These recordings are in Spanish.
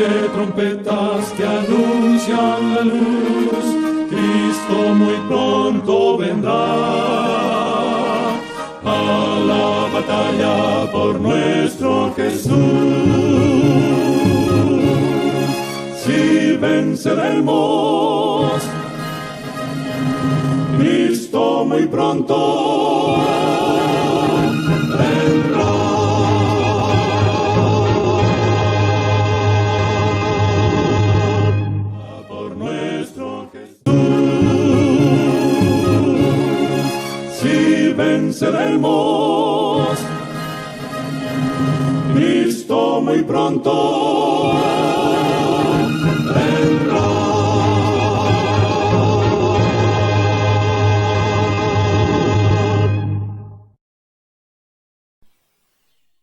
de trompetas que anuncian la luz, Cristo muy pronto vendrá a la batalla por nuestro Jesús. Si venceremos, Cristo muy pronto vendrá. Por nuestro Jesús, si venceremos, Cristo muy pronto vendrá.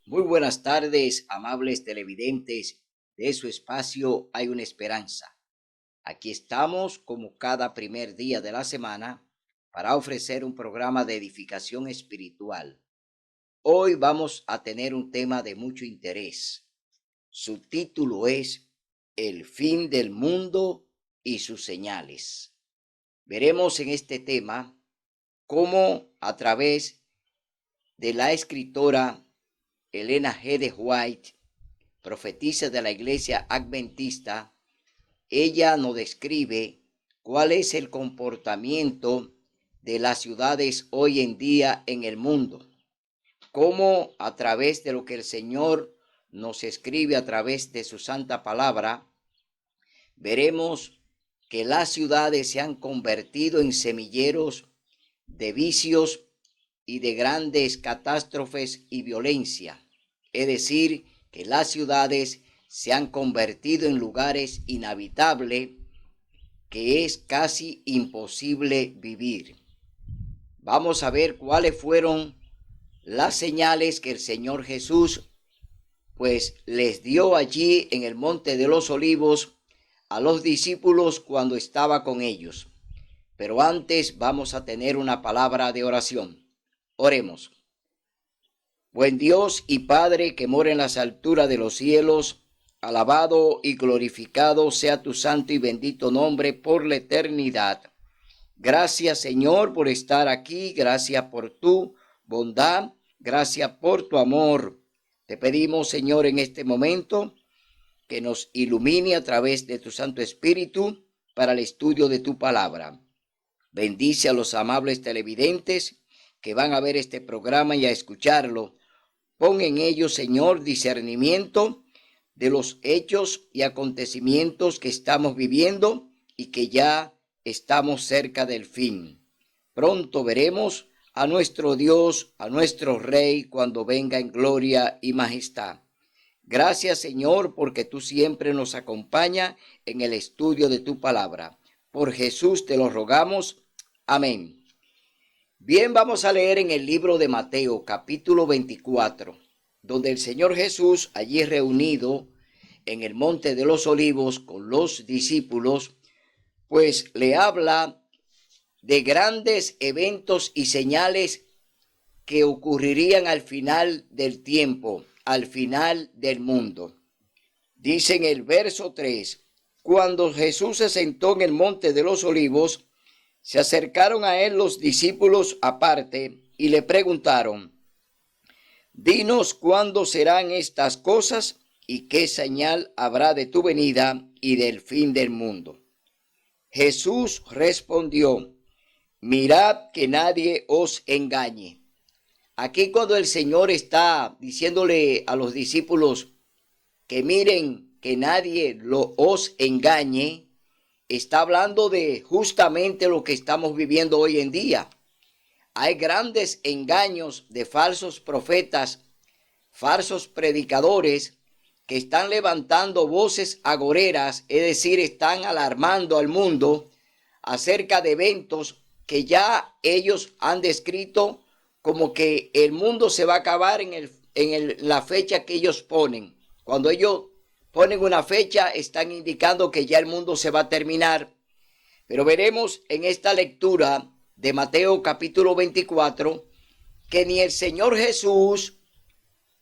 Muy buenas tardes, amables televidentes de su espacio Hay una Esperanza. Aquí estamos como cada primer día de la semana para ofrecer un programa de edificación espiritual. Hoy vamos a tener un tema de mucho interés. Su título es El fin del mundo y sus señales. Veremos en este tema cómo a través de la escritora Elena G. de White, profetisa de la Iglesia Adventista, ella nos describe cuál es el comportamiento de las ciudades hoy en día en el mundo, cómo a través de lo que el Señor nos escribe a través de su santa palabra, veremos que las ciudades se han convertido en semilleros de vicios y de grandes catástrofes y violencia. Es decir, que las ciudades se han convertido en lugares inhabitables que es casi imposible vivir. Vamos a ver cuáles fueron las señales que el Señor Jesús pues les dio allí en el Monte de los Olivos a los discípulos cuando estaba con ellos. Pero antes vamos a tener una palabra de oración. Oremos. Buen Dios y Padre que mora en las alturas de los cielos, alabado y glorificado sea tu santo y bendito nombre por la eternidad. Gracias, Señor, por estar aquí. Gracias por tu bondad. Gracias por tu amor. Te pedimos, Señor, en este momento que nos ilumine a través de tu Santo Espíritu para el estudio de tu palabra. Bendice a los amables televidentes que van a ver este programa y a escucharlo. Pon en ellos, Señor, discernimiento de los hechos y acontecimientos que estamos viviendo y que ya estamos cerca del fin. Pronto veremos a nuestro Dios, a nuestro Rey, cuando venga en gloria y majestad. Gracias, Señor, porque tú siempre nos acompañas en el estudio de tu palabra. Por Jesús te lo rogamos. Amén. Bien, vamos a leer en el libro de Mateo, capítulo 24, donde el Señor Jesús, allí reunido en el Monte de los Olivos con los discípulos, pues le habla de grandes eventos y señales que ocurrirían al final del tiempo, al final del mundo. Dice en el verso 3, cuando Jesús se sentó en el Monte de los Olivos, se acercaron a él los discípulos aparte y le preguntaron, dinos cuándo serán estas cosas y qué señal habrá de tu venida y del fin del mundo. Jesús respondió, mirad que nadie os engañe. Aquí cuando el Señor está diciéndole a los discípulos que miren que nadie os engañe, está hablando de justamente lo que estamos viviendo hoy en día. Hay grandes engaños de falsos profetas, falsos predicadores que están levantando voces agoreras, es decir, están alarmando al mundo acerca de eventos que ya ellos han descrito como que el mundo se va a acabar en la fecha que ellos ponen. Cuando ellos ponen una fecha, están indicando que ya el mundo se va a terminar. Pero veremos en esta lectura de Mateo capítulo 24 que ni el Señor Jesús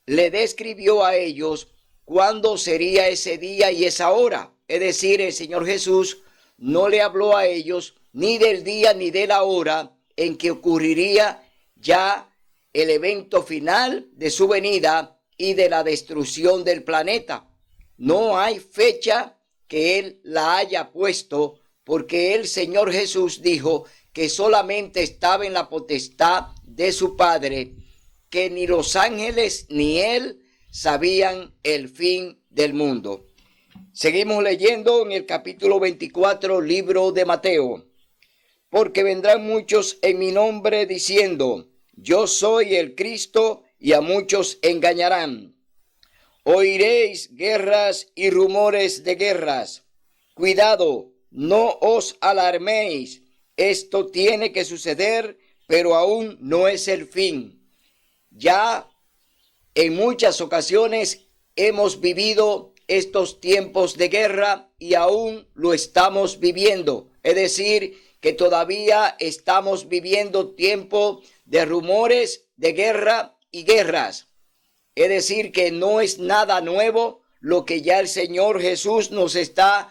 le describió a ellos cuándo sería ese día y esa hora. Es decir, el Señor Jesús no le habló a ellos ni del día ni de la hora en que ocurriría ya el evento final de su venida y de la destrucción del planeta. No hay fecha que Él la haya puesto, porque el Señor Jesús dijo que solamente estaba en la potestad de su Padre, que ni los ángeles ni Él sabían el fin del mundo. Seguimos leyendo en el capítulo 24, libro de Mateo. Porque vendrán muchos en mi nombre diciendo, yo soy el Cristo, y a muchos engañarán. Oiréis guerras y rumores de guerras. Cuidado, no os alarméis. Esto tiene que suceder, pero aún no es el fin. Ya en muchas ocasiones hemos vivido estos tiempos de guerra y aún lo estamos viviendo. Es decir, que todavía estamos viviendo tiempo de rumores de guerra y guerras. Es decir, que no es nada nuevo lo que ya el Señor Jesús nos está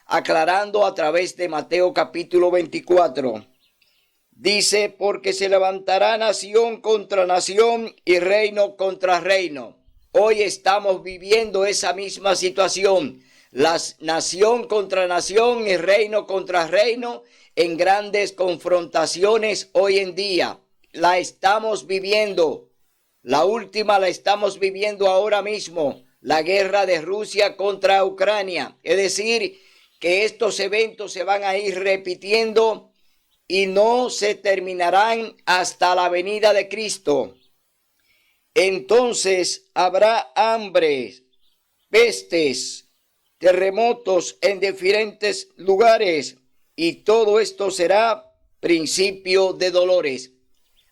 aclarando a través de Mateo capítulo 24. Dice, porque se levantará nación contra nación y reino contra reino. Hoy estamos viviendo esa misma situación. La nación contra nación y reino contra reino en grandes confrontaciones hoy en día. La estamos viviendo. La última la estamos viviendo ahora mismo. La guerra de Rusia contra Ucrania. Es decir, que estos eventos se van a ir repitiendo y no se terminarán hasta la venida de Cristo. Entonces habrá hambre, pestes, terremotos en diferentes lugares, y todo esto será principio de dolores.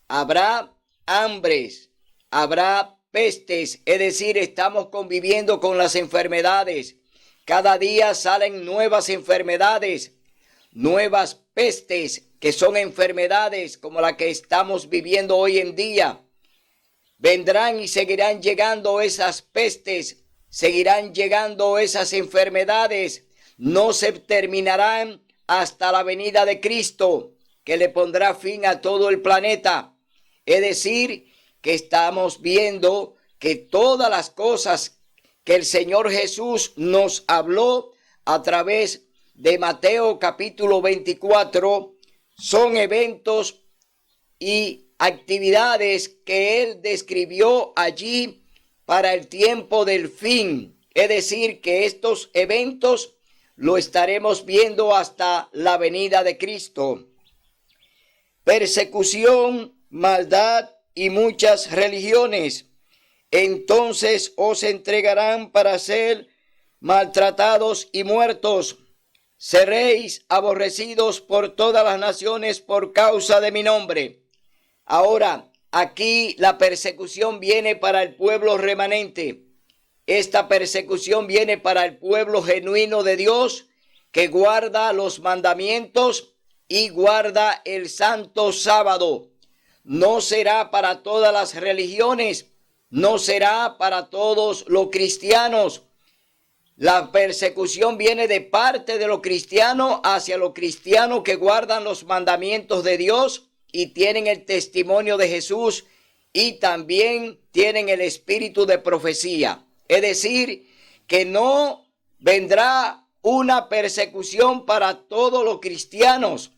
Habrá hambres, habrá pestes, es decir, estamos conviviendo con las enfermedades. Cada día salen nuevas enfermedades, nuevas pestes, que son enfermedades como la que estamos viviendo hoy en día. Vendrán y seguirán llegando esas pestes, seguirán llegando esas enfermedades, no se terminarán hasta la venida de Cristo, que le pondrá fin a todo el planeta. Es decir, que estamos viendo que todas las cosas que el Señor Jesús nos habló a través de Mateo capítulo 24 son eventos y actividades que Él describió allí para el tiempo del fin. Es decir, que estos eventos lo estaremos viendo hasta la venida de Cristo. Persecución, maldad y muchas religiones. Entonces os entregarán para ser maltratados y muertos. Seréis aborrecidos por todas las naciones por causa de mi nombre. Ahora, aquí la persecución viene para el pueblo remanente. Esta persecución viene para el pueblo genuino de Dios, que guarda los mandamientos y guarda el santo sábado. No será para todas las religiones, no será para todos los cristianos. La persecución viene de parte de los cristianos hacia los cristianos que guardan los mandamientos de Dios y tienen el testimonio de Jesús y también tienen el espíritu de profecía. Es decir, que no vendrá una persecución para todos los cristianos.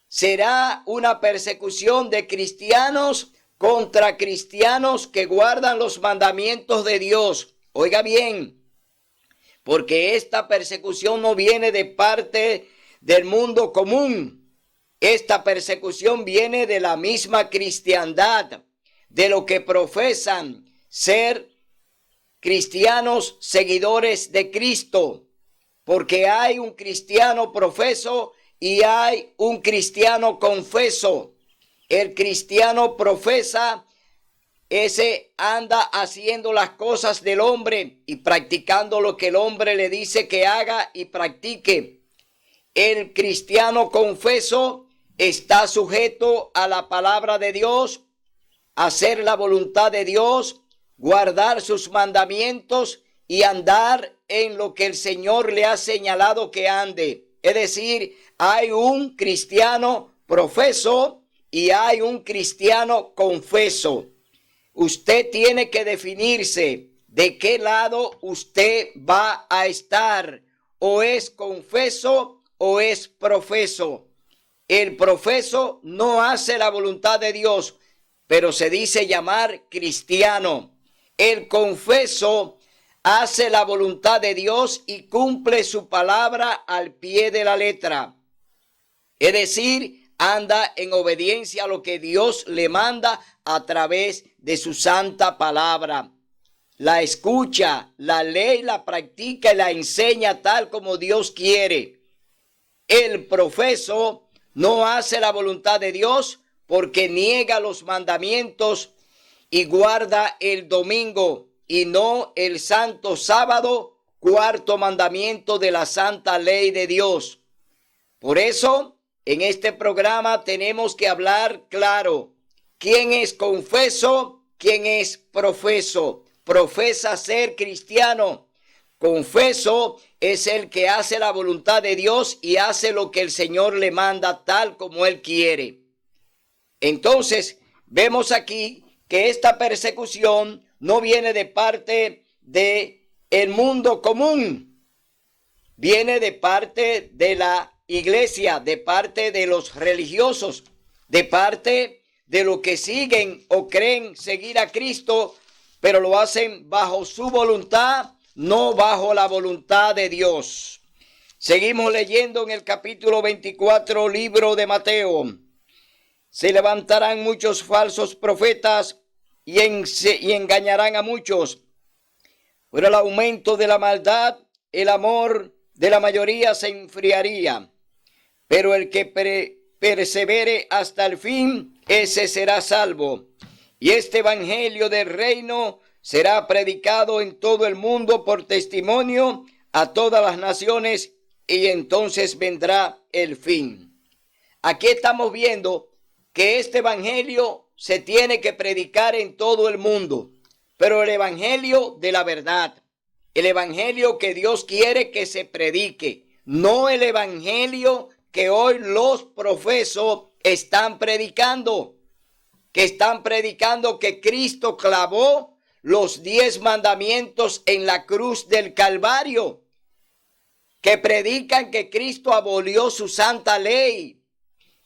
Será una persecución de cristianos contra cristianos que guardan los mandamientos de Dios. Oiga bien, porque esta persecución no viene de parte del mundo común. Esta persecución viene de la misma cristiandad, de lo que profesan ser cristianos seguidores de Cristo, porque hay un cristiano profeso y hay un cristiano confeso. El cristiano profesa, ese anda haciendo las cosas del hombre y practicando lo que el hombre le dice que haga y practique. El cristiano confeso está sujeto a la palabra de Dios, a hacer la voluntad de Dios, guardar sus mandamientos y andar en lo que el Señor le ha señalado que ande. Es decir, hay un cristiano profeso y hay un cristiano confeso. Usted tiene que definirse de qué lado usted va a estar. O es confeso o es profeso. El profeso no hace la voluntad de Dios, pero se dice llamar cristiano. El confeso hace la voluntad de Dios y cumple su palabra al pie de la letra. Es decir, anda en obediencia a lo que Dios le manda a través de su santa palabra. La escucha, la lee, la practica y la enseña tal como Dios quiere. El profeso no hace la voluntad de Dios porque niega los mandamientos y guarda el domingo y no el santo sábado, cuarto mandamiento de la santa ley de Dios. Por eso, en este programa tenemos que hablar claro. ¿Quién es confeso? ¿Quién es profeso? Profesa ser cristiano. Confeso es el que hace la voluntad de Dios y hace lo que el Señor le manda tal como Él quiere. Entonces, vemos aquí que esta persecución no viene de parte del mundo común. Viene de parte de la iglesia, de parte de los religiosos, de parte de los que siguen o creen seguir a Cristo, pero lo hacen bajo su voluntad, no bajo la voluntad de Dios. Seguimos leyendo en el capítulo 24, libro de Mateo. Se levantarán muchos falsos profetas y engañarán a muchos. Por el aumento de la maldad, el amor de la mayoría se enfriaría. Pero el que persevere hasta el fin, ese será salvo. Y este evangelio del reino será predicado en todo el mundo por testimonio a todas las naciones, y entonces vendrá el fin. Aquí estamos viendo que este evangelio se tiene que predicar en todo el mundo, pero el evangelio de la verdad, el evangelio que Dios quiere que se predique, no el evangelio que hoy los profesos están predicando, que Cristo clavó los 10 mandamientos en la cruz del Calvario, que predican que Cristo abolió su santa ley,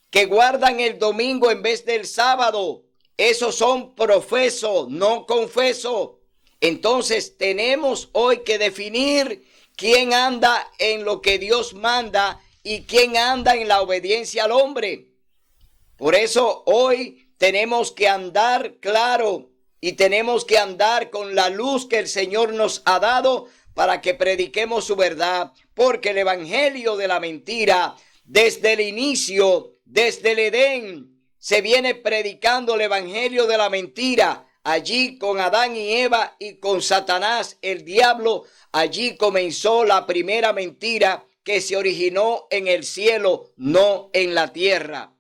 que guardan el domingo en vez del sábado. Esos son profesos, no confesos. Entonces tenemos hoy que definir quién anda en lo que Dios manda y quién anda en la obediencia al hombre. Por eso hoy tenemos que andar claro y tenemos que andar con la luz que el Señor nos ha dado para que prediquemos su verdad. Porque el evangelio de la mentira, desde el inicio, desde el Edén, se viene predicando el evangelio de la mentira. Allí con Adán y Eva y con Satanás, el diablo, allí comenzó la primera mentira que se originó en el cielo, no en la tierra.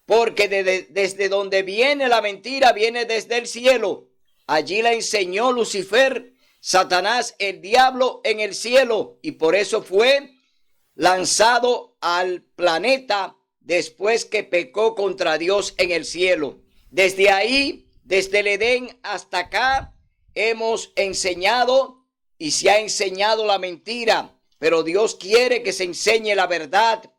Porque desde donde viene la mentira, viene desde el cielo. Allí la enseñó Lucifer, Satanás, el diablo, en el cielo. Y por eso fue lanzado al planeta después que pecó contra Dios en el cielo. Desde ahí, desde el Edén hasta acá, hemos enseñado y se ha enseñado la mentira. Pero Dios quiere que se enseñe la verdad.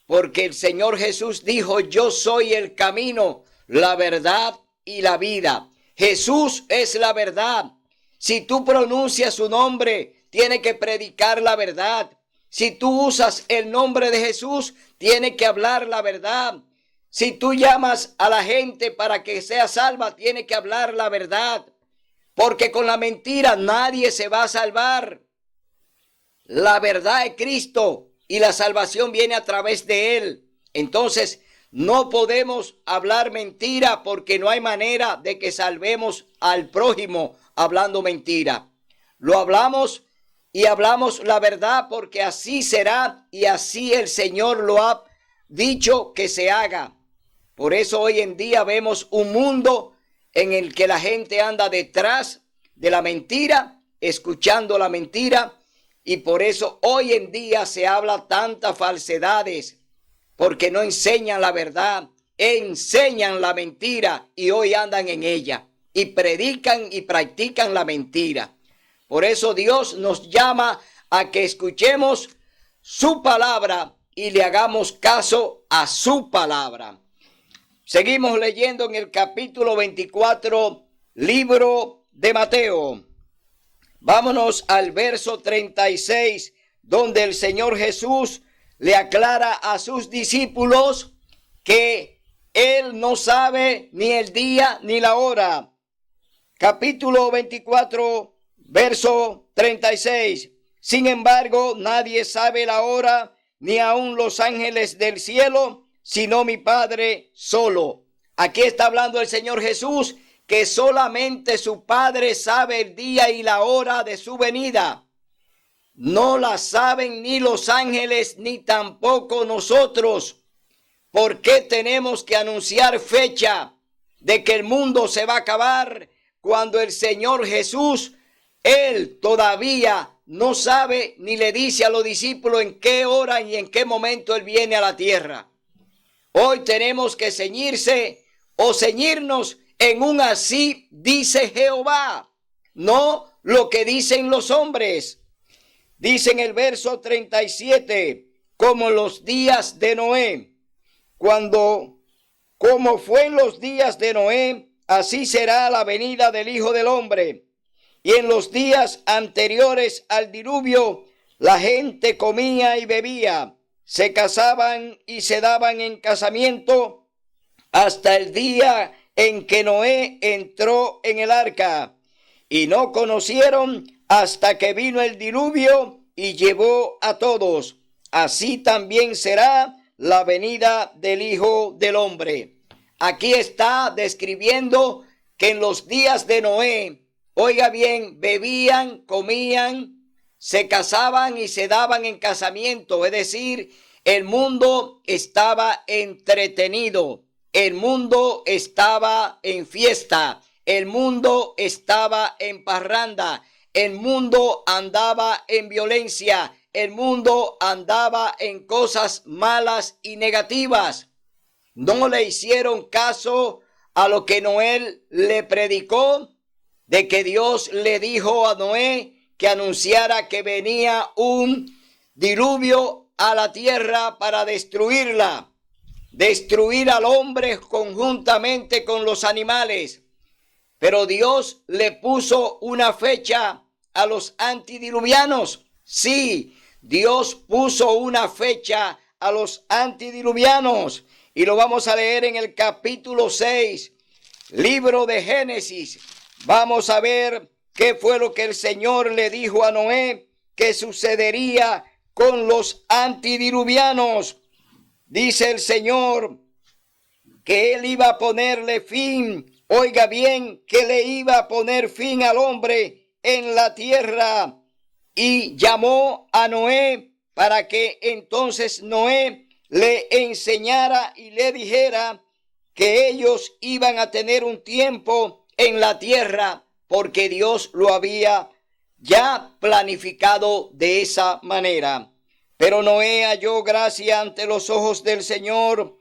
Porque el Señor Jesús dijo: yo soy el camino, la verdad y la vida. Jesús es la verdad. Si tú pronuncias su nombre, tiene que predicar la verdad. Si tú usas el nombre de Jesús, tiene que hablar la verdad. Si tú llamas a la gente para que sea salva, tiene que hablar la verdad. Porque con la mentira nadie se va a salvar. La verdad es Cristo. Y la salvación viene a través de Él. Entonces, no podemos hablar mentira porque no hay manera de que salvemos al prójimo hablando mentira. Lo hablamos y hablamos la verdad porque así será y así el Señor lo ha dicho que se haga. Por eso hoy en día vemos un mundo en el que la gente anda detrás de la mentira escuchando la mentira, y por eso hoy en día se habla tantas falsedades, porque no enseñan la verdad, enseñan la mentira y hoy andan en ella y predican y practican la mentira. Por eso Dios nos llama a que escuchemos su palabra y le hagamos caso a su palabra. Seguimos leyendo en el capítulo 24, libro de Mateo. Vámonos al verso 36, donde el Señor Jesús le aclara a sus discípulos que Él no sabe ni el día ni la hora. Capítulo 24, verso 36. Sin embargo, nadie sabe la hora, ni aun los ángeles del cielo, sino mi Padre solo. Aquí está hablando el Señor Jesús, que solamente su Padre sabe el día y la hora de su venida. No la saben ni los ángeles, ni tampoco nosotros. ¿Por qué tenemos que anunciar fecha de que el mundo se va a acabar cuando el Señor Jesús, Él todavía no sabe ni le dice a los discípulos en qué hora y en qué momento Él viene a la tierra? Hoy tenemos que ceñirnos en un así dice Jehová, no lo que dicen los hombres. Dice en el verso 37, como los días de Noé, como fue en los días de Noé, así será la venida del Hijo del Hombre. Y en los días anteriores al diluvio, la gente comía y bebía, se casaban y se daban en casamiento hasta el día en que Noé entró en el arca, y no conocieron hasta que vino el diluvio y llevó a todos. Así también será la venida del Hijo del Hombre. Aquí está describiendo que en los días de Noé, oiga bien, bebían, comían, se casaban y se daban en casamiento. Es decir, el mundo estaba entretenido, el mundo estaba en fiesta, el mundo estaba en parranda, el mundo andaba en violencia, el mundo andaba en cosas malas y negativas. No le hicieron caso a lo que Noé le predicó, de que Dios le dijo a Noé que anunciara que venía un diluvio a la tierra para destruirla, destruir al hombre conjuntamente con los animales. Pero Dios le puso una fecha a los antidiluvianos. Sí, Dios puso una fecha a los antidiluvianos. Y lo vamos a leer en el capítulo 6, libro de Génesis. Vamos a ver qué fue lo que el Señor le dijo a Noé que sucedería con los antidiluvianos. Dice el Señor que Él iba a ponerle fin. Oiga bien, que le iba a poner fin al hombre en la tierra. Y llamó a Noé para que entonces Noé le enseñara y le dijera que ellos iban a tener un tiempo en la tierra, porque Dios lo había ya planificado de esa manera. Pero Noé halló gracia ante los ojos del Señor.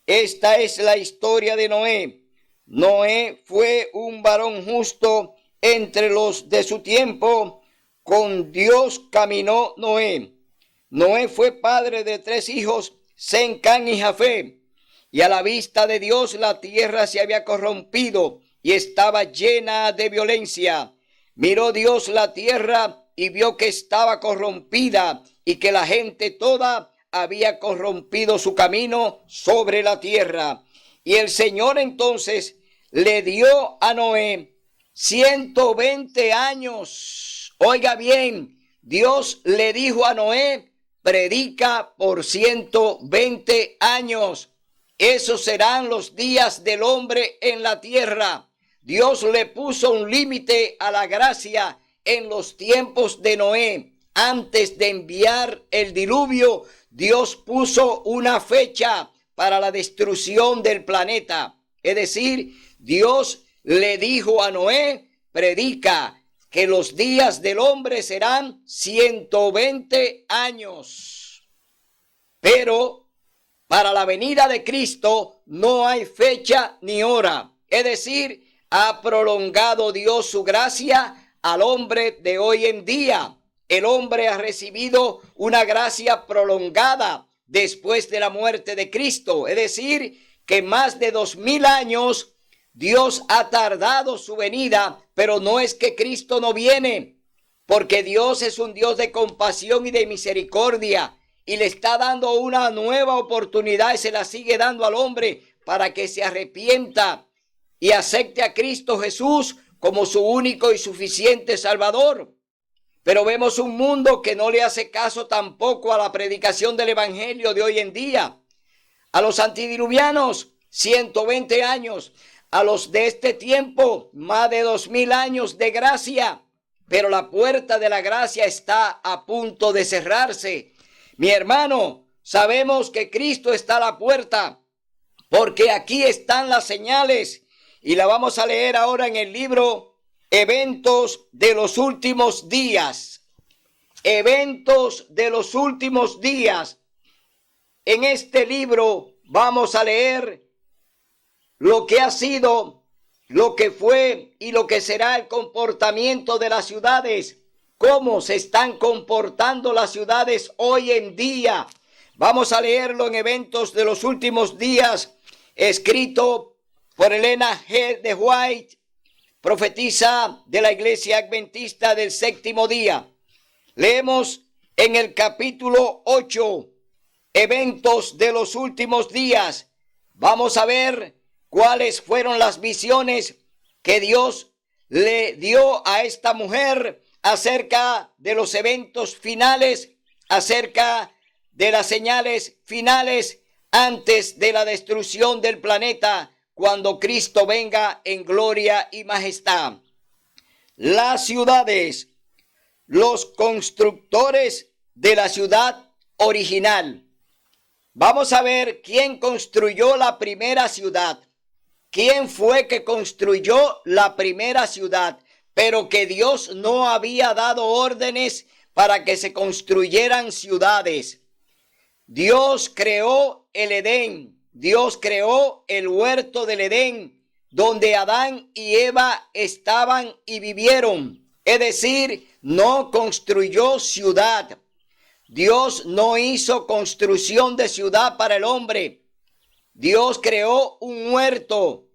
Esta es la historia de Noé. Noé fue un varón justo entre los de su tiempo. Con Dios caminó Noé. Noé fue padre de 3 hijos, Sem, Cam y Jafet. Y a la vista de Dios la tierra se había corrompido y estaba llena de violencia. Miró Dios la tierra y vio que estaba corrompida y que la gente toda había corrompido su camino sobre la tierra. Y el Señor entonces le dio a Noé 120 años. Oiga bien, Dios le dijo a Noé, predica por 120 años. Esos serán los días del hombre en la tierra. Dios le puso un límite a la gracia en los tiempos de Noé. Antes de enviar el diluvio, Dios puso una fecha para la destrucción del planeta. Es decir, Dios le dijo a Noé, predica, que los días del hombre serán 120 años. Pero para la venida de Cristo no hay fecha ni hora. Es decir, ha prolongado Dios su gracia al hombre de hoy en día. El hombre ha recibido una gracia prolongada después de la muerte de Cristo. Es decir, que más de 2000 años Dios ha tardado su venida, pero no es que Cristo no viene, porque Dios es un Dios de compasión y de misericordia y le está dando una nueva oportunidad y se la sigue dando al hombre para que se arrepienta y acepte a Cristo Jesús como su único y suficiente Salvador. Pero vemos un mundo que no le hace caso tampoco a la predicación del evangelio de hoy en día. A los antidiluvianos, 120 años. A los de este tiempo, más de 2000 años de gracia. Pero la puerta de la gracia está a punto de cerrarse. Mi hermano, sabemos que Cristo está a la puerta, porque aquí están las señales. Y la vamos a leer ahora en el libro Eventos de los últimos días. Eventos de los últimos días. En este libro vamos a leer lo que ha sido, lo que fue y lo que será el comportamiento de las ciudades. Cómo se están comportando las ciudades hoy en día. Vamos a leerlo en Eventos de los últimos días, escrito por Elena G. de White, profetisa de la Iglesia Adventista del Séptimo Día. Leemos en el capítulo 8, Eventos de los últimos días. Vamos a ver cuáles fueron las visiones que Dios le dio a esta mujer acerca de los eventos finales, acerca de las señales finales antes de la destrucción del planeta, cuando Cristo venga en gloria y majestad. Las ciudades, los constructores de la ciudad original. Vamos a ver quién construyó la primera ciudad. ¿Quién fue que construyó la primera ciudad? Pero que Dios no había dado órdenes para que se construyeran ciudades. Dios creó el Edén. Dios creó el huerto del Edén, donde Adán y Eva estaban y vivieron. Es decir, no construyó ciudad. Dios no hizo construcción de ciudad para el hombre. Dios creó un huerto,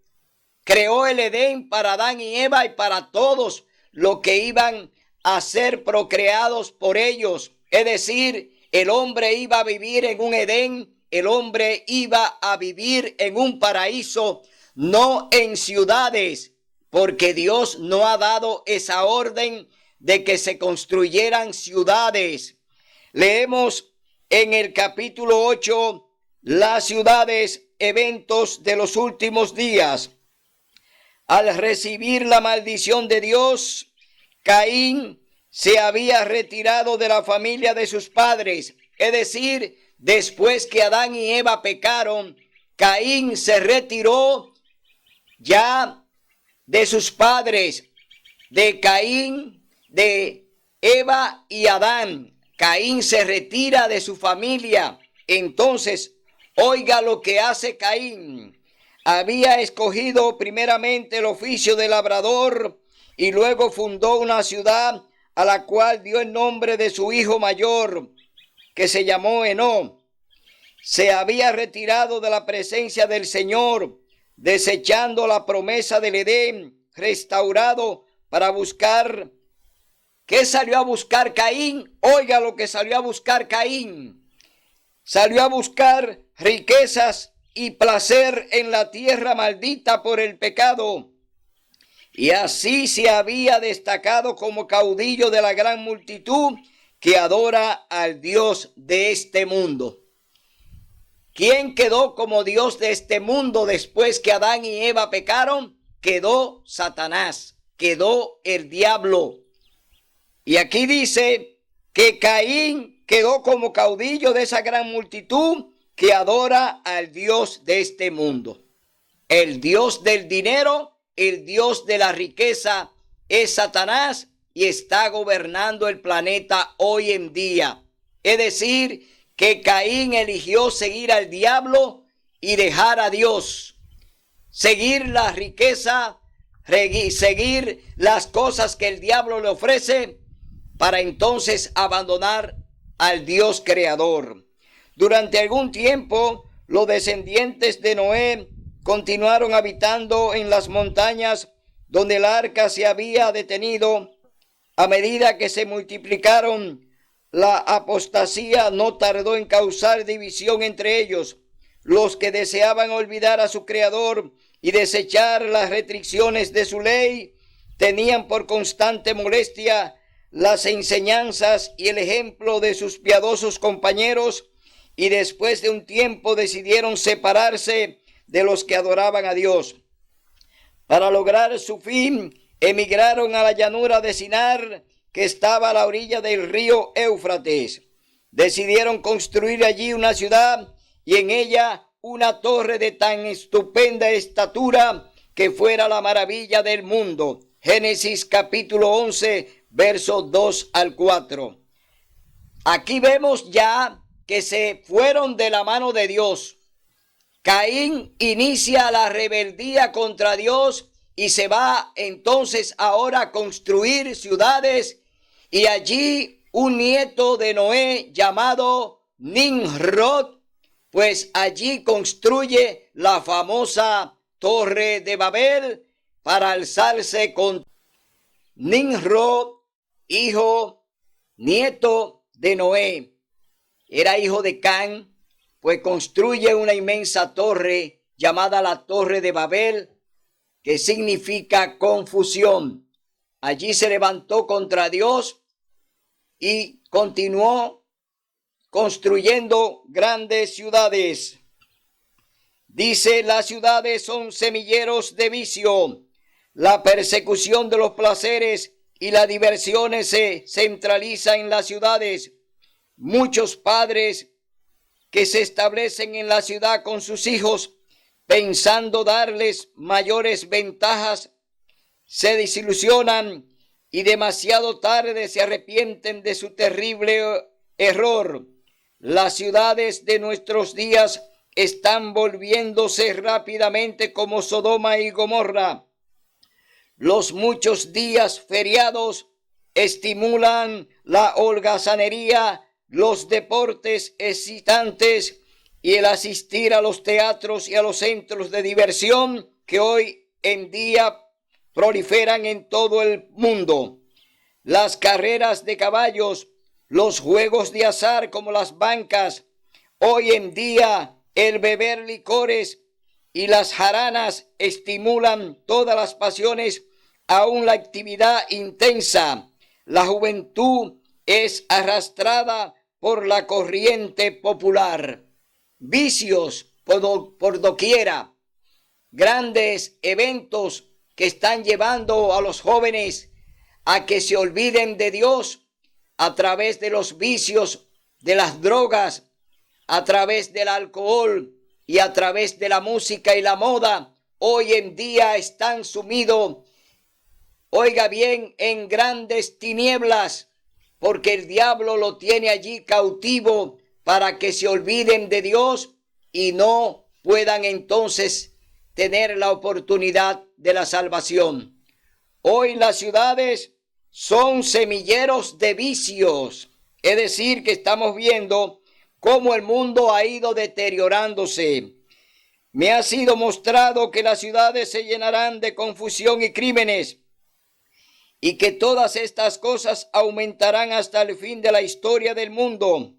creó el Edén para Adán y Eva y para todos los que iban a ser procreados por ellos. Es decir, el hombre iba a vivir en un Edén. El hombre iba a vivir en un paraíso, no en ciudades, porque Dios no ha dado esa orden de que se construyeran ciudades. Leemos en el capítulo 8, las ciudades, eventos de los últimos días. Al recibir la maldición de Dios, Caín se había retirado de la familia de sus padres, es decir, después que Adán y Eva pecaron, Caín se retiró ya de sus padres, de Caín, de Eva y Adán. Caín se retira de su familia. Entonces, oiga lo que hace Caín. Había escogido primeramente el oficio de labrador y luego fundó una ciudad a la cual dio el nombre de su hijo mayor, que se llamó Enó. Se había retirado de la presencia del Señor, desechando la promesa del Edén, restaurado para buscar. ¿Qué salió a buscar Caín? Oiga lo que salió a buscar Caín. Salió a buscar riquezas y placer en la tierra maldita por el pecado. Y así se había destacado como caudillo de la gran multitud que adora al Dios de este mundo. ¿Quién quedó como Dios de este mundo después que Adán y Eva pecaron? Quedó Satanás, quedó el diablo. Y aquí dice que Caín quedó como caudillo de esa gran multitud que adora al Dios de este mundo. El Dios del dinero, el Dios de la riqueza es Satanás, y está gobernando el planeta hoy en día. Es decir, que Caín eligió seguir al diablo y dejar a Dios, seguir la riqueza, seguir las cosas que el diablo le ofrece, para entonces abandonar al Dios creador. Durante algún tiempo, los descendientes de Noé continuaron habitando en las montañas donde el arca se había detenido. A medida que se multiplicaron, la apostasía no tardó en causar división entre ellos. Los que deseaban olvidar a su Creador y desechar las restricciones de su ley tenían por constante molestia las enseñanzas y el ejemplo de sus piadosos compañeros, y después de un tiempo decidieron separarse de los que adoraban a Dios. Para lograr su fin, emigraron a la llanura de Sinar, que estaba a la orilla del río Éufrates. Decidieron construir allí una ciudad y en ella una torre de tan estupenda estatura que fuera la maravilla del mundo. Génesis capítulo 11, versos 2 al 4. Aquí vemos ya que se fueron de la mano de Dios. Caín inicia la rebeldía contra Dios y se va entonces ahora a construir ciudades, y allí un nieto de Noé llamado Nimrod, pues allí construye la famosa Torre de Babel para alzarse con Nimrod, nieto de Noé. Era hijo de Can, pues construye una inmensa torre llamada la Torre de Babel, que significa confusión. Allí se levantó contra Dios y continuó construyendo grandes ciudades. Dice, las ciudades son semilleros de vicio. La persecución de los placeres y las diversiones se centraliza en las ciudades. Muchos padres que se establecen en la ciudad con sus hijos, pensando darles mayores ventajas, se desilusionan y demasiado tarde se arrepienten de su terrible error. Las ciudades de nuestros días están volviéndose rápidamente como Sodoma y Gomorra. Los muchos días feriados estimulan la holgazanería, los deportes excitantes y el asistir a los teatros y a los centros de diversión que hoy en día proliferan en todo el mundo. Las carreras de caballos, los juegos de azar como las bancas, hoy en día el beber licores y las jaranas estimulan todas las pasiones, aún la actividad intensa. La juventud es arrastrada por la corriente popular. Vicios por doquiera, grandes eventos que están llevando a los jóvenes a que se olviden de Dios a través de los vicios, de las drogas, a través del alcohol y a través de la música y la moda. Hoy en día están sumidos, oiga bien, en grandes tinieblas, porque el diablo lo tiene allí cautivo para que se olviden de Dios y no puedan entonces tener la oportunidad de la salvación. Hoy las ciudades son semilleros de vicios, es decir, que estamos viendo cómo el mundo ha ido deteriorándose. Me ha sido mostrado que las ciudades se llenarán de confusión y crímenes, y que todas estas cosas aumentarán hasta el fin de la historia del mundo.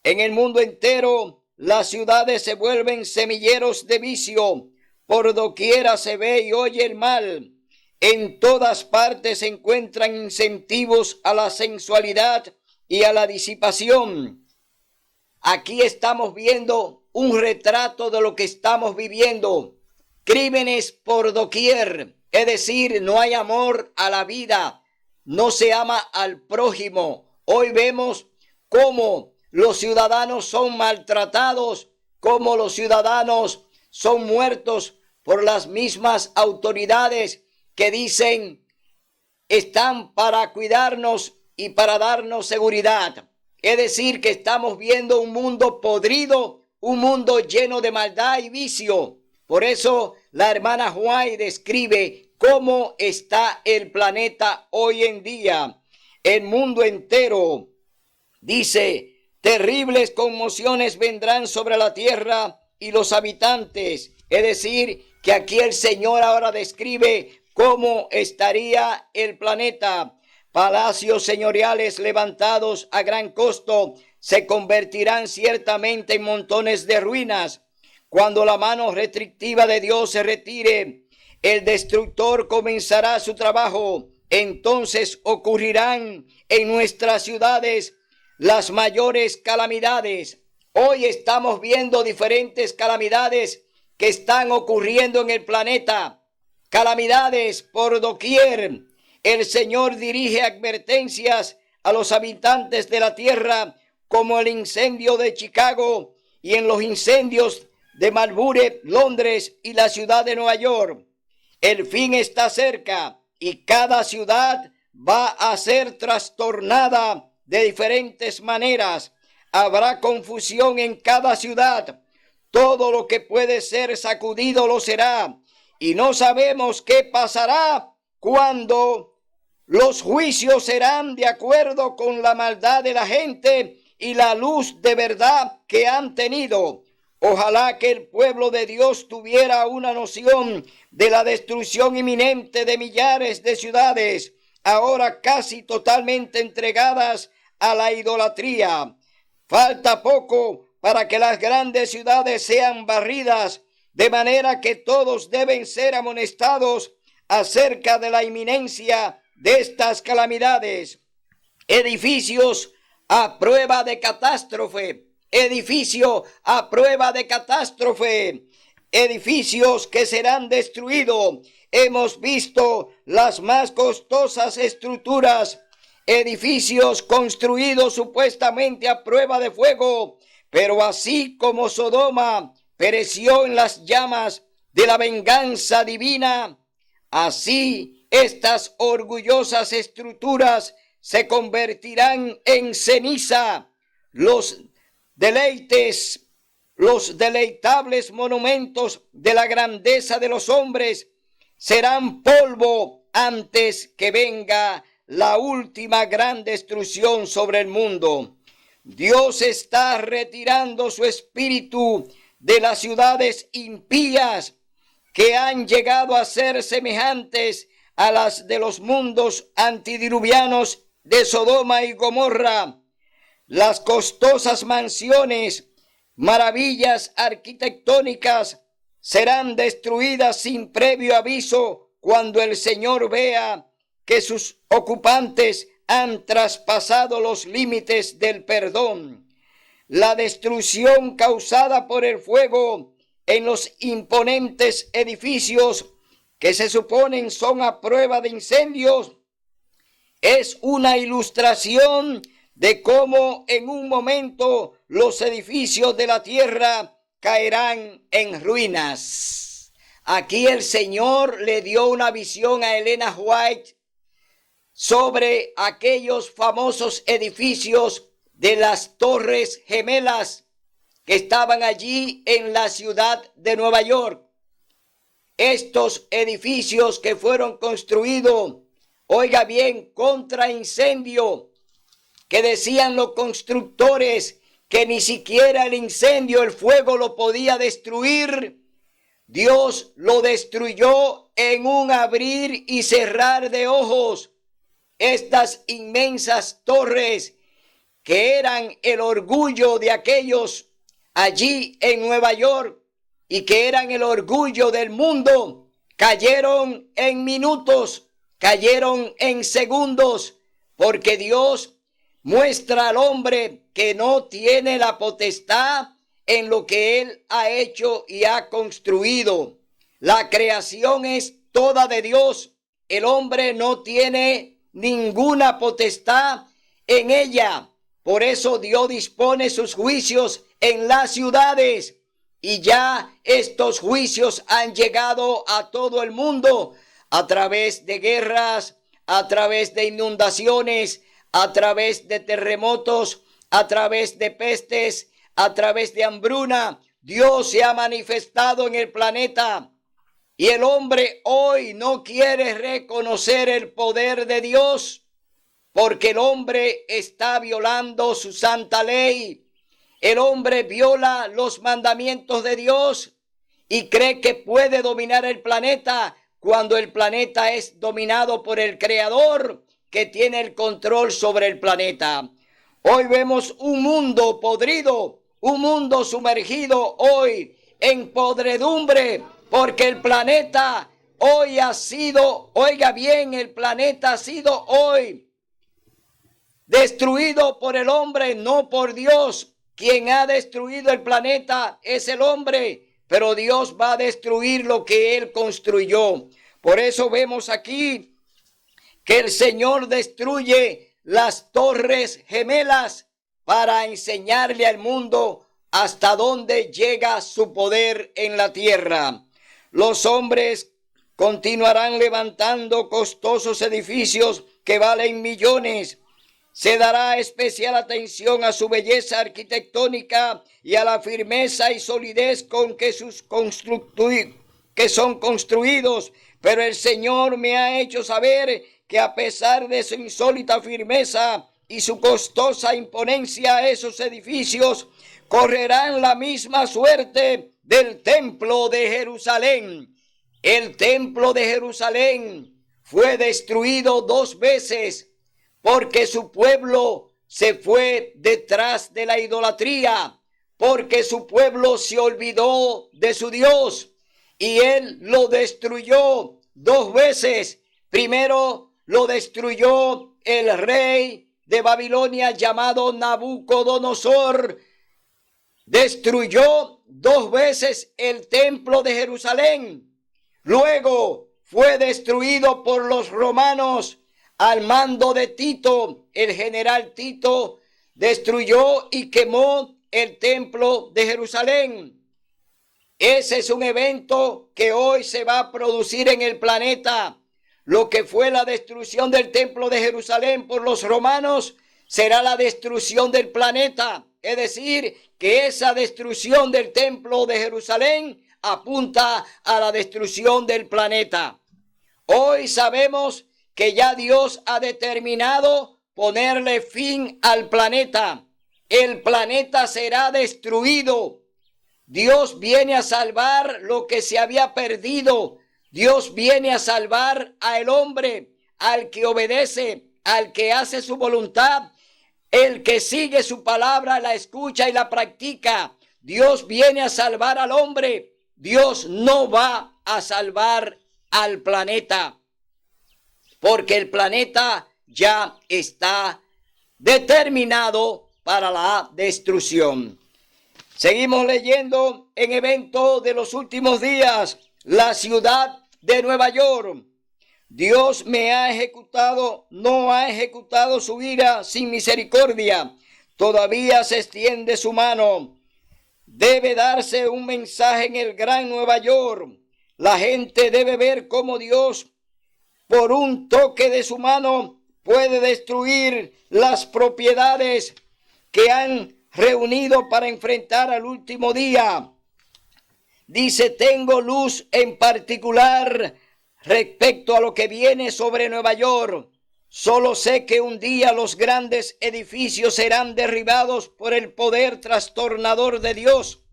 En el mundo entero, las ciudades se vuelven semilleros de vicio. Por doquiera se ve y oye el mal. En todas partes se encuentran incentivos a la sensualidad y a la disipación. Aquí estamos viendo un retrato de lo que estamos viviendo. Crímenes por doquier. Es decir, no hay amor a la vida, no se ama al prójimo. Hoy vemos cómo los ciudadanos son maltratados, cómo los ciudadanos son muertos por las mismas autoridades que dicen están para cuidarnos y para darnos seguridad. Es decir, que estamos viendo un mundo podrido, un mundo lleno de maldad y vicio. Por eso la hermana White describe cómo está el planeta hoy en día. El mundo entero, dice, terribles conmociones vendrán sobre la tierra y los habitantes. Es decir, que aquí el Señor ahora describe cómo estaría el planeta. Palacios señoriales levantados a gran costo se convertirán ciertamente en montones de ruinas. Cuando la mano restrictiva de Dios se retire, el destructor comenzará su trabajo. Entonces ocurrirán en nuestras ciudades las mayores calamidades. Hoy estamos viendo diferentes calamidades que están ocurriendo en el planeta. Calamidades por doquier. El Señor dirige advertencias a los habitantes de la tierra, como el incendio de Chicago y en los incendios de Marlborough, Londres y la ciudad de Nueva York. El fin está cerca y cada ciudad va a ser trastornada de diferentes maneras. Habrá confusión en cada ciudad. Todo lo que puede ser sacudido lo será. Y no sabemos qué pasará cuando los juicios serán de acuerdo con la maldad de la gente y la luz de verdad que han tenido. Ojalá que el pueblo de Dios tuviera una noción de la destrucción inminente de millares de ciudades, ahora casi totalmente entregadas a la idolatría. Falta poco para que las grandes ciudades sean barridas, de manera que todos deben ser amonestados acerca de la inminencia de estas calamidades. Edificios a prueba de catástrofe. Edificio a prueba de catástrofe. Edificios que serán destruidos. Hemos visto las más costosas estructuras. Edificios construidos supuestamente a prueba de fuego. Pero así como Sodoma pereció en las llamas de la venganza divina, así estas orgullosas estructuras se convertirán en ceniza. Los deleitables monumentos de la grandeza de los hombres serán polvo antes que venga la última gran destrucción sobre el mundo. Dios está retirando su espíritu de las ciudades impías que han llegado a ser semejantes a las de los mundos antidiluvianos de Sodoma y Gomorra. Las costosas mansiones, maravillas arquitectónicas, serán destruidas sin previo aviso cuando el Señor vea que sus ocupantes han traspasado los límites del perdón. La destrucción causada por el fuego en los imponentes edificios que se suponen son a prueba de incendios es una ilustración de cómo en un momento los edificios de la tierra caerán en ruinas. Aquí el Señor le dio una visión a Elena White sobre aquellos famosos edificios de las Torres Gemelas que estaban allí en la ciudad de Nueva York. Estos edificios que fueron construidos, oiga bien, contra incendio, que decían los constructores que ni siquiera el incendio, el fuego lo podía destruir. Dios lo destruyó en un abrir y cerrar de ojos. Estas inmensas torres que eran el orgullo de aquellos allí en Nueva York y que eran el orgullo del mundo, cayeron en minutos, cayeron en segundos, porque Dios muestra al hombre que no tiene la potestad en lo que él ha hecho y ha construido. La creación es toda de Dios. El hombre no tiene ninguna potestad en ella. Por eso Dios dispone sus juicios en las ciudades y ya estos juicios han llegado a todo el mundo a través de guerras, a través de inundaciones, a través de terremotos, a través de pestes, a través de hambruna. Dios se ha manifestado en el planeta y el hombre hoy no quiere reconocer el poder de Dios porque el hombre está violando su santa ley. El hombre viola los mandamientos de Dios y cree que puede dominar el planeta cuando el planeta es dominado por el Creador que tiene el control sobre el planeta. Hoy vemos un mundo podrido, un mundo sumergido hoy en podredumbre, porque el planeta hoy ha sido, oiga bien, el planeta ha sido hoy destruido por el hombre, no por Dios. Quien ha destruido el planeta es el hombre, pero Dios va a destruir lo que Él construyó. Por eso vemos aquí que el Señor destruye las torres gemelas para enseñarle al mundo hasta dónde llega su poder en la tierra. Los hombres continuarán levantando costosos edificios que valen millones. Se dará especial atención a su belleza arquitectónica y a la firmeza y solidez con que son construidos. Pero el Señor me ha hecho saber que a pesar de su insólita firmeza y su costosa imponencia, esos edificios correrán la misma suerte del templo de Jerusalén. El templo de Jerusalén fue destruido 2 veces porque su pueblo se fue detrás de la idolatría, porque su pueblo se olvidó de su Dios y Él lo destruyó 2 veces. Primero lo destruyó el rey de Babilonia llamado Nabucodonosor. Destruyó 2 veces el templo de Jerusalén. Luego fue destruido por los romanos al mando de Tito. El general Tito destruyó y quemó el templo de Jerusalén. Ese es un evento que hoy se va a producir en el planeta. Lo que fue la destrucción del templo de Jerusalén por los romanos será la destrucción del planeta. Es decir, que esa destrucción del templo de Jerusalén apunta a la destrucción del planeta. Hoy sabemos que ya Dios ha determinado ponerle fin al planeta. El planeta será destruido. Dios viene a salvar lo que se había perdido. Dios viene a salvar al hombre, al que obedece, al que hace su voluntad, el que sigue su palabra, la escucha y la practica. Dios viene a salvar al hombre. Dios no va a salvar al planeta, porque el planeta ya está determinado para la destrucción. Seguimos leyendo en evento de los últimos días, la ciudad de Nueva York. Dios no ha ejecutado su ira sin misericordia. Todavía se extiende su mano. Debe darse un mensaje en el gran Nueva York. La gente debe ver cómo Dios, por un toque de su mano, puede destruir las propiedades que han reunido para enfrentar al último día. Dice, tengo luz en particular respecto a lo que viene sobre Nueva York. Solo sé que un día los grandes edificios serán derribados por el poder trastornador de Dios.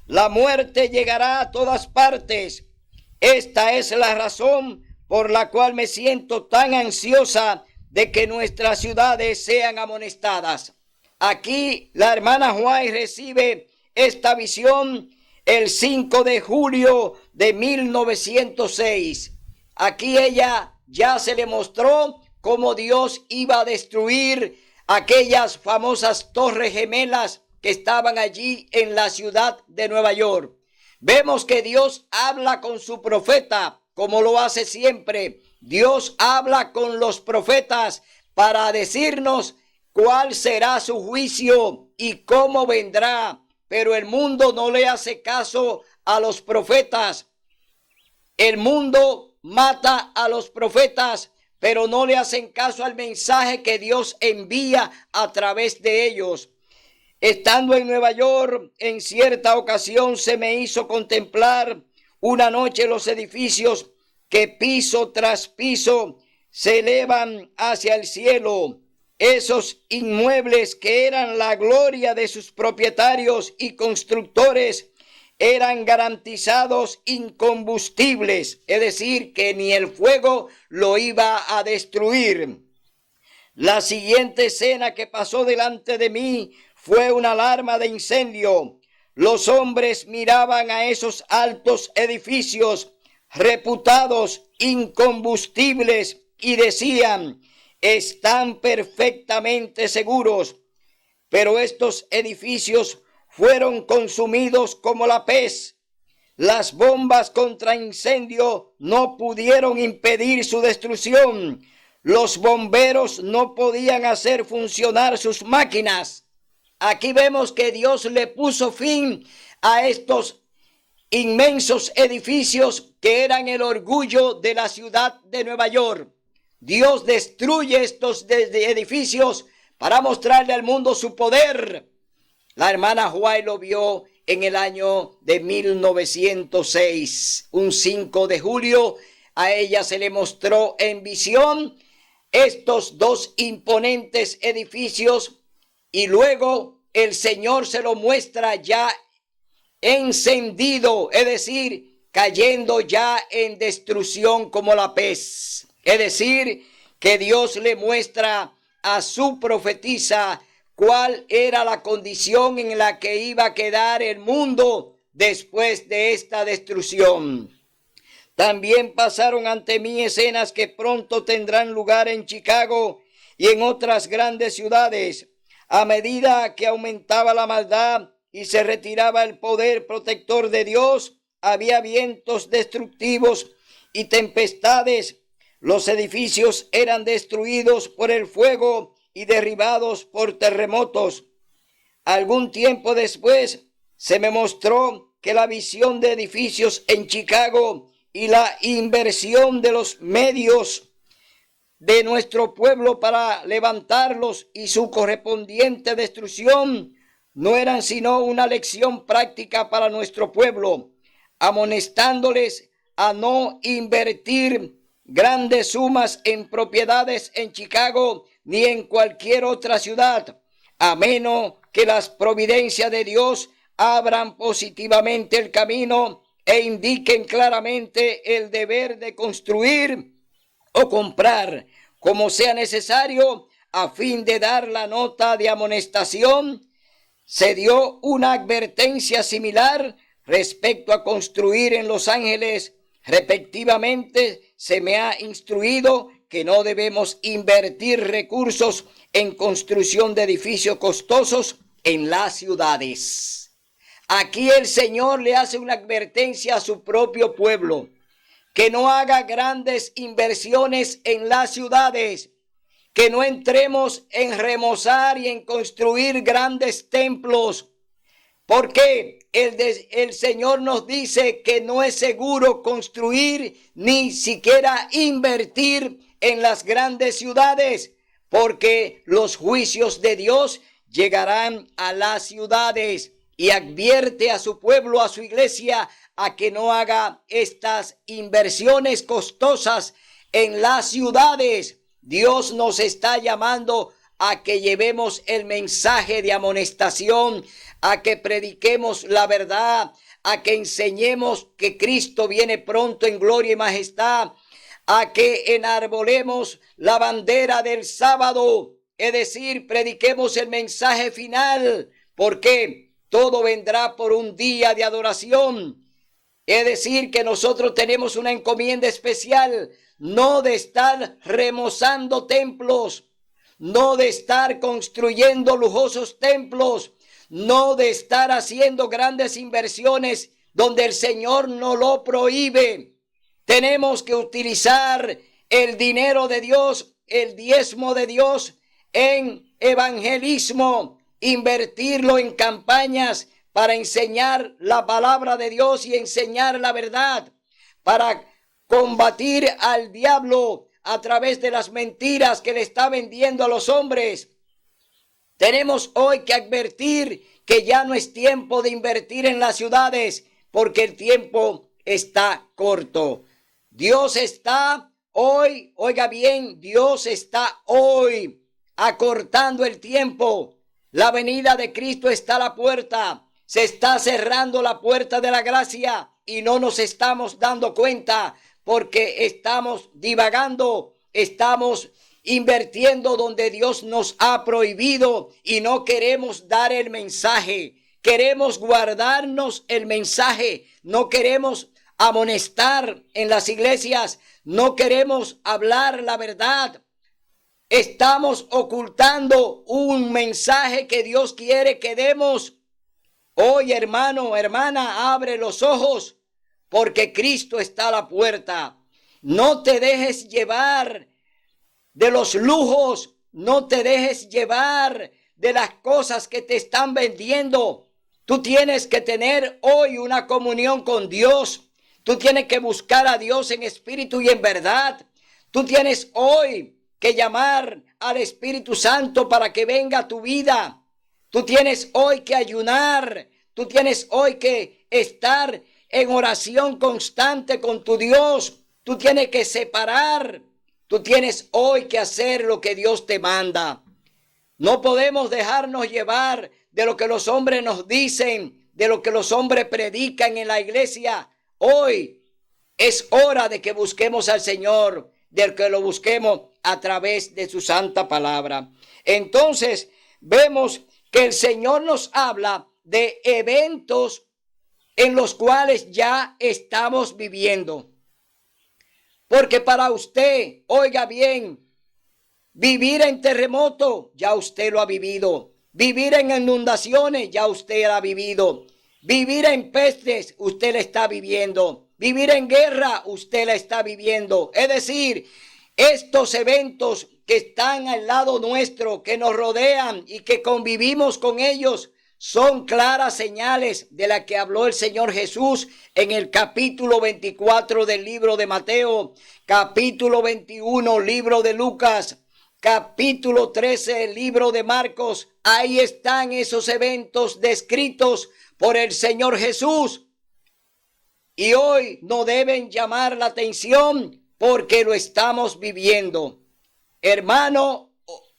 La muerte llegará a todas partes. Esta es la razón por la cual me siento tan ansiosa de que nuestras ciudades sean amonestadas. Aquí la hermana White recibe esta visión el 5 de julio de 1906. Aquí ella ya se le mostró cómo Dios iba a destruir aquellas famosas torres gemelas que estaban allí en la ciudad de Nueva York. Vemos que Dios habla con su profeta, como lo hace siempre. Dios habla con los profetas para decirnos cuál será su juicio y cómo vendrá. Pero el mundo no le hace caso a los profetas. El mundo mata a los profetas pero no le hacen caso al mensaje que Dios envía a través de ellos. Estando en Nueva York, en cierta ocasión se me hizo contemplar una noche los edificios que piso tras piso se elevan hacia el cielo. Esos inmuebles que eran la gloria de sus propietarios y constructores eran garantizados incombustibles, es decir, que ni el fuego lo iba a destruir. La siguiente escena que pasó delante de mí fue una alarma de incendio. Los hombres miraban a esos altos edificios reputados incombustibles y decían: están perfectamente seguros. Pero estos edificios fueron consumidos como la pez. Las bombas contra incendio no pudieron impedir su destrucción. Los bomberos no podían hacer funcionar sus máquinas. Aquí vemos que Dios le puso fin a estos inmensos edificios que eran el orgullo de la ciudad de Nueva York. Dios destruye estos edificios para mostrarle al mundo su poder. La hermana White lo vio en el año de 1906, un 5 de julio. A ella se le mostró en visión estos dos imponentes edificios y luego el Señor se lo muestra ya encendido, es decir, cayendo ya en destrucción como la pez. Es decir, que Dios le muestra a su profetisa cuál era la condición en la que iba a quedar el mundo después de esta destrucción. También pasaron ante mí escenas que pronto tendrán lugar en Chicago y en otras grandes ciudades. A medida que aumentaba la maldad y se retiraba el poder protector de Dios, había vientos destructivos y tempestades. Los edificios eran destruidos por el fuego y derribados por terremotos. Algún tiempo después se me mostró que la visión de edificios en Chicago y la inversión de los medios de nuestro pueblo para levantarlos y su correspondiente destrucción no eran sino una lección práctica para nuestro pueblo, amonestándoles a no invertir grandes sumas en propiedades en Chicago ni en cualquier otra ciudad, a menos que las providencias de Dios abran positivamente el camino e indiquen claramente el deber de construir o comprar, como sea necesario, a fin de dar la nota de amonestación. Se dio una advertencia similar respecto a construir en Los Ángeles. Respectivamente, se me ha instruido que no debemos invertir recursos en construcción de edificios costosos en las ciudades. Aquí el Señor le hace una advertencia a su propio pueblo, que no haga grandes inversiones en las ciudades, que no entremos en remozar y en construir grandes templos, porque el Señor nos dice que no es seguro construir ni siquiera invertir en las grandes ciudades, porque los juicios de Dios llegarán a las ciudades, y advierte a su pueblo, a su iglesia, a que no haga estas inversiones costosas en las ciudades. Dios nos está llamando a que llevemos el mensaje de amonestación, a que prediquemos la verdad, a que enseñemos que Cristo viene pronto en gloria y majestad, a que enarbolemos la bandera del sábado, es decir, prediquemos el mensaje final, porque todo vendrá por un día de adoración. Es decir, que nosotros tenemos una encomienda especial, no de estar remozando templos, no de estar construyendo lujosos templos, no de estar haciendo grandes inversiones donde el Señor no lo prohíbe. Tenemos que utilizar el dinero de Dios, el diezmo de Dios, en evangelismo, invertirlo en campañas para enseñar la palabra de Dios y enseñar la verdad, para combatir al diablo, a través de las mentiras que le está vendiendo a los hombres. Tenemos hoy que advertir que ya no es tiempo de invertir en las ciudades, porque el tiempo está corto. Dios está hoy, oiga bien, Dios está hoy acortando el tiempo. La venida de Cristo está a la puerta. Se está cerrando la puerta de la gracia y no nos estamos dando cuenta porque estamos divagando, estamos invirtiendo donde Dios nos ha prohibido y no queremos dar el mensaje. Queremos guardarnos el mensaje, no queremos amonestar en las iglesias, no queremos hablar la verdad. Estamos ocultando un mensaje que Dios quiere que demos. Hoy, hermano, hermana, abre los ojos porque Cristo está a la puerta. No te dejes llevar de los lujos, no te dejes llevar de las cosas que te están vendiendo. Tú tienes que tener hoy una comunión con Dios. Tú tienes que buscar a Dios en espíritu y en verdad. Tú tienes hoy que llamar al Espíritu Santo para que venga a tu vida. Tú tienes hoy que ayunar. Tú tienes hoy que estar en oración constante con tu Dios. Tú tienes que separar. Tú tienes hoy que hacer lo que Dios te manda. No podemos dejarnos llevar de lo que los hombres nos dicen, de lo que los hombres predican en la iglesia. Hoy es hora de que busquemos al Señor, de que lo busquemos a través de su santa palabra. Entonces vemos que el Señor nos habla de eventos en los cuales ya estamos viviendo. Porque para usted, oiga bien, vivir en terremoto, ya usted lo ha vivido. Vivir en inundaciones, ya usted lo ha vivido. Vivir en pestes, usted la está viviendo. Vivir en guerra, usted la está viviendo. Es decir, estos eventos que están al lado nuestro, que nos rodean y que convivimos con ellos, son claras señales de la que habló el Señor Jesús en el capítulo 24 del libro de Mateo, capítulo 21, libro de Lucas, capítulo 13, libro de Marcos. Ahí están esos eventos descritos por el Señor Jesús. Y hoy no deben llamar la atención porque lo estamos viviendo. Hermano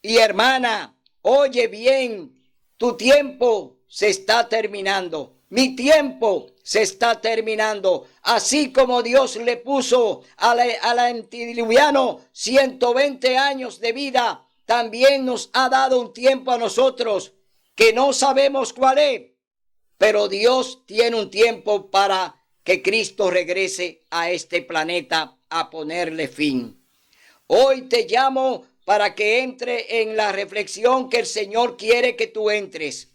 y hermana, oye bien, tu tiempo se está terminando. Mi tiempo se está terminando. Así como Dios le puso al antediluviano 120 años de vida, también nos ha dado un tiempo a nosotros que no sabemos cuál es. Pero Dios tiene un tiempo para que Cristo regrese a este planeta a ponerle fin. Hoy te llamo para que entre en la reflexión que el Señor quiere que tú entres.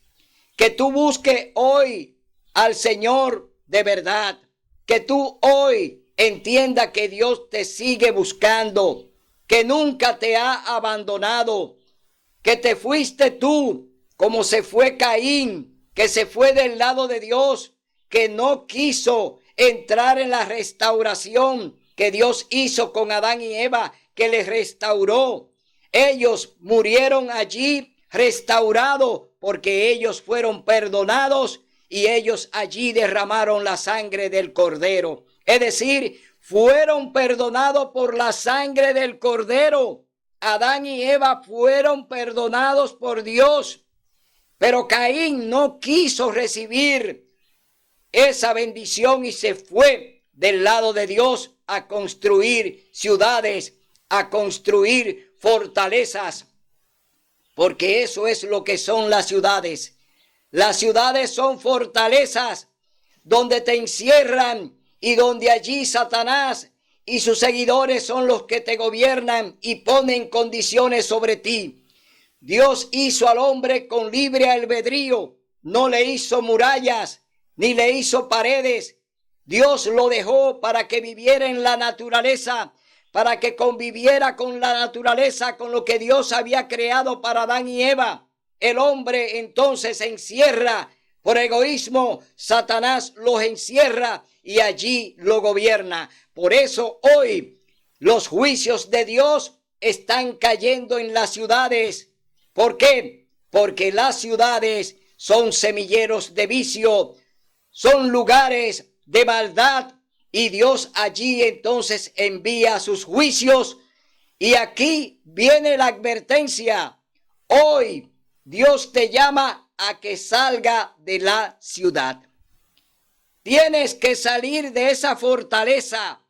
Que tú busques hoy al Señor de verdad. Que tú hoy entiendas que Dios te sigue buscando. Que nunca te ha abandonado. Que te fuiste tú como se fue Caín, que se fue del lado de Dios, que no quiso entrar en la restauración que Dios hizo con Adán y Eva, que les restauró. Ellos murieron allí restaurados porque ellos fueron perdonados y ellos allí derramaron la sangre del Cordero. Es decir, fueron perdonados por la sangre del Cordero. Adán y Eva fueron perdonados por Dios. Pero Caín no quiso recibir esa bendición y se fue del lado de Dios a construir ciudades, a construir fortalezas, porque eso es lo que son las ciudades. Las ciudades son fortalezas donde te encierran y donde allí Satanás y sus seguidores son los que te gobiernan y ponen condiciones sobre ti. Dios hizo al hombre con libre albedrío, no le hizo murallas ni le hizo paredes. Dios lo dejó para que viviera en la naturaleza, para que conviviera con la naturaleza, con lo que Dios había creado para Adán y Eva. El hombre entonces se encierra por egoísmo, Satanás los encierra y allí lo gobierna. Por eso hoy Los juicios de Dios están cayendo en las ciudades. ¿Por qué? Porque las ciudades son semilleros de vicio, son lugares de maldad, y Dios allí entonces envía sus juicios. Y aquí viene la advertencia. Hoy Dios te llama a que salga de la ciudad. Tienes que salir de esa fortaleza.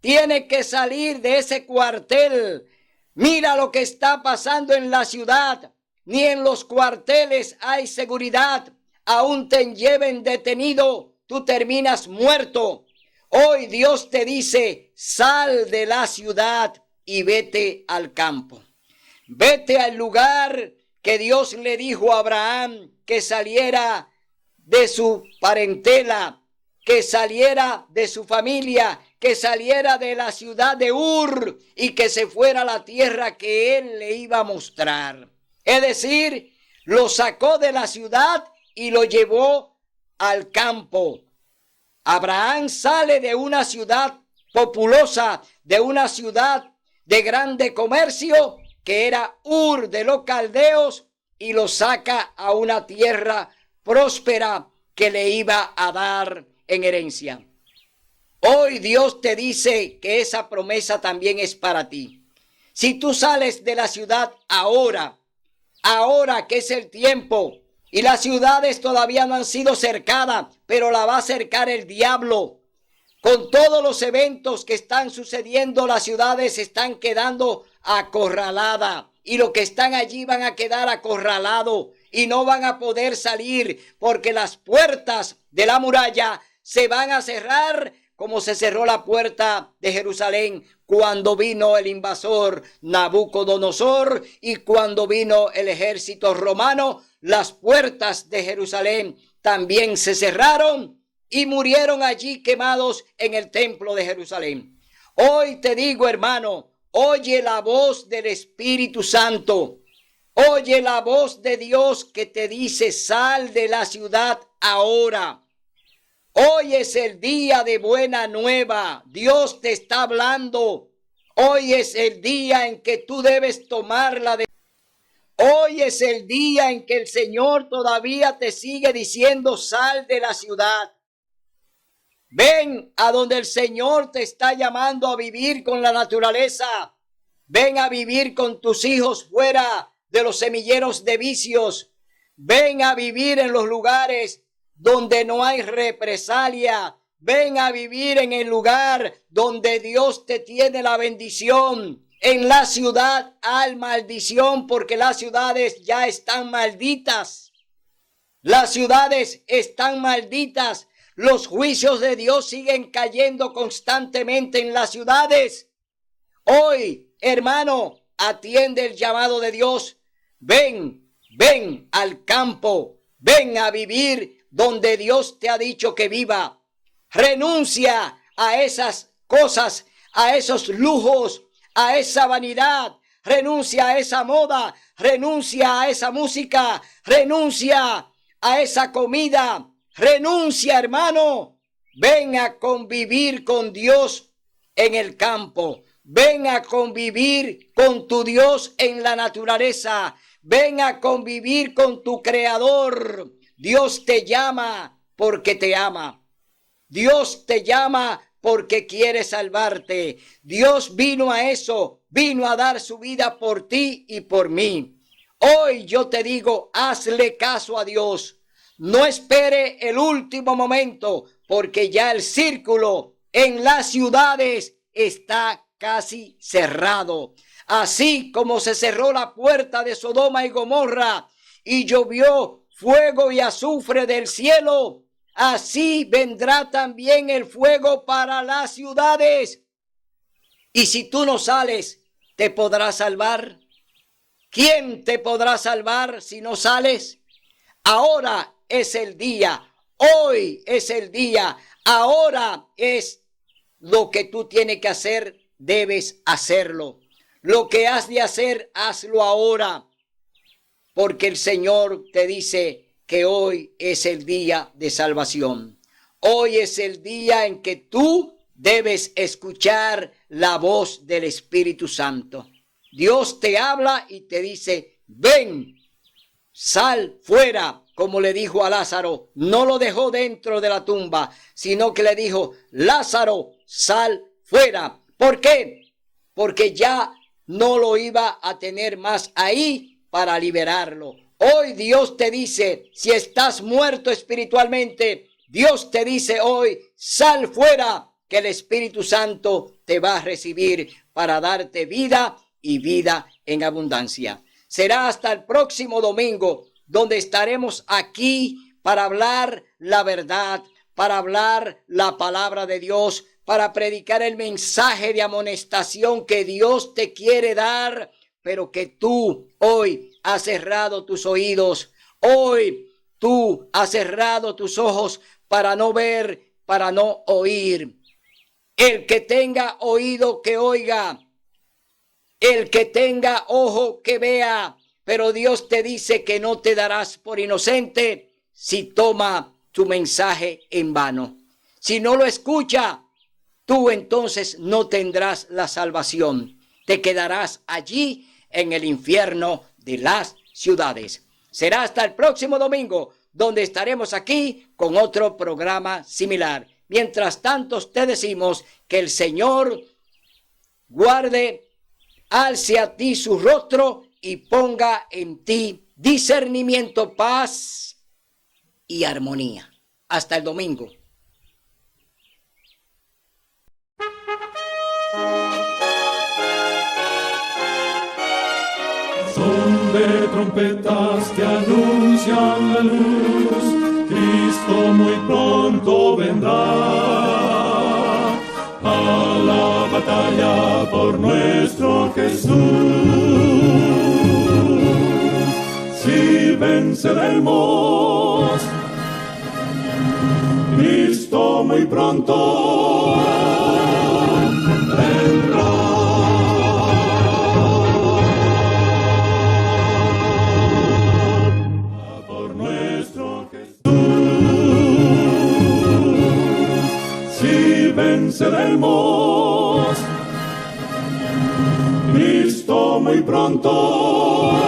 Tienes que salir de ese cuartel. Mira lo que está pasando en la ciudad. Ni en los cuarteles hay seguridad. Aún te lleven detenido, tú terminas muerto. Hoy Dios te dice, sal de la ciudad y vete al campo. Vete al lugar que Dios le dijo a Abraham que saliera de su parentela, que saliera de su familia, que saliera de la ciudad de Ur y que se fuera a la tierra que él le iba a mostrar. Es decir, lo sacó de la ciudad y lo llevó al campo. Abraham sale de una ciudad populosa, de una ciudad de grande comercio, que era Ur de los caldeos, y lo saca a una tierra próspera que le iba a dar en herencia. Hoy Dios te dice que esa promesa también es para ti. Si tú sales de la ciudad ahora que es el tiempo, y las ciudades todavía no han sido cercadas, pero la va a cercar el diablo. Con todos los eventos que están sucediendo, las ciudades están quedando acorraladas. Y los que están allí van a quedar acorralados y no van a poder salir, porque las puertas de la muralla se van a cerrar como se cerró la puerta de Jerusalén cuando vino el invasor Nabucodonosor y cuando vino el ejército romano. Las puertas de Jerusalén también se cerraron y murieron allí quemados en el templo de Jerusalén. Hoy te digo, hermano, oye la voz del Espíritu Santo. Oye la voz de Dios que te dice, sal de la ciudad ahora. Hoy es el día de buena nueva. Dios te está hablando. Hoy es el día en que tú debes tomar la decisión. Hoy es el día en que el Señor todavía te sigue diciendo, sal de la ciudad. Ven a donde el Señor te está llamando a vivir con la naturaleza. Ven a vivir con tus hijos fuera de los semilleros de vicios. Ven a vivir en los lugares donde no hay represalia. Ven a vivir en el lugar donde Dios te tiene la bendición. En la ciudad hay maldición porque las ciudades ya están malditas. Las ciudades están malditas. Los juicios de Dios siguen cayendo constantemente en las ciudades. Hoy, hermano, atiende el llamado de Dios. Ven al campo. Ven a vivir donde Dios te ha dicho que viva. Renuncia a esas cosas, a esos lujos, a esa vanidad. Renuncia a esa moda. Renuncia a esa música. Renuncia a esa comida. Renuncia, hermano. Ven a convivir con Dios en el campo. Ven a convivir con tu Dios en la naturaleza. Ven a convivir con tu Creador. Dios te llama porque te ama. Dios te llama porque quiere salvarte. Dios vino a eso. Vino a dar su vida por ti y por mí. Hoy yo te digo, hazle caso a Dios. No espere el último momento, porque ya el círculo en las ciudades está casi cerrado. Así como se cerró la puerta de Sodoma y Gomorra y llovió fuego y azufre del cielo, así vendrá también el fuego para las ciudades. Y si tú no sales, ¿te podrás salvar? ¿Quién te podrá salvar si no sales? Ahora es el día, hoy es el día, ahora es lo que tú tienes que hacer, debes hacerlo. Lo que has de hacer, hazlo ahora, porque el Señor te dice que hoy es el día de salvación. Hoy es el día en que tú debes escuchar la voz del Espíritu Santo. Dios te habla y te dice, ven, sal fuera, como le dijo a Lázaro. No lo dejó dentro de la tumba, sino que le dijo, Lázaro, sal fuera. ¿Por qué? Porque ya no lo iba a tener más ahí para liberarlo. Hoy Dios te dice, si estás muerto espiritualmente, Dios te dice hoy, sal fuera, que el Espíritu Santo te va a recibir para darte vida y vida en abundancia. Será hasta el próximo domingo, donde estaremos aquí para hablar la verdad, para hablar la palabra de Dios, para predicar el mensaje de amonestación que Dios te quiere dar, pero que tú hoy has cerrado tus oídos. Hoy tú has cerrado tus ojos para no ver, para no oír. El que tenga oído que oiga. El que tenga ojo que vea. Pero Dios te dice que no te darás por inocente si toma tu mensaje en vano. Si no lo escucha, tú entonces no tendrás la salvación. Te quedarás allí en el infierno de las ciudades. Será hasta el próximo domingo, donde estaremos aquí con otro programa similar. Mientras tanto, te decimos que el Señor guarde, alce a ti su rostro y ponga en ti discernimiento, paz y armonía. Hasta el domingo. Son de trompetas que anuncian la luz, Cristo muy pronto vendrá a la batalla por nuestro Jesús. Si venceremos, Cristo muy pronto vendrá. Por nuestro Jesús, si venceremos, Cristo muy pronto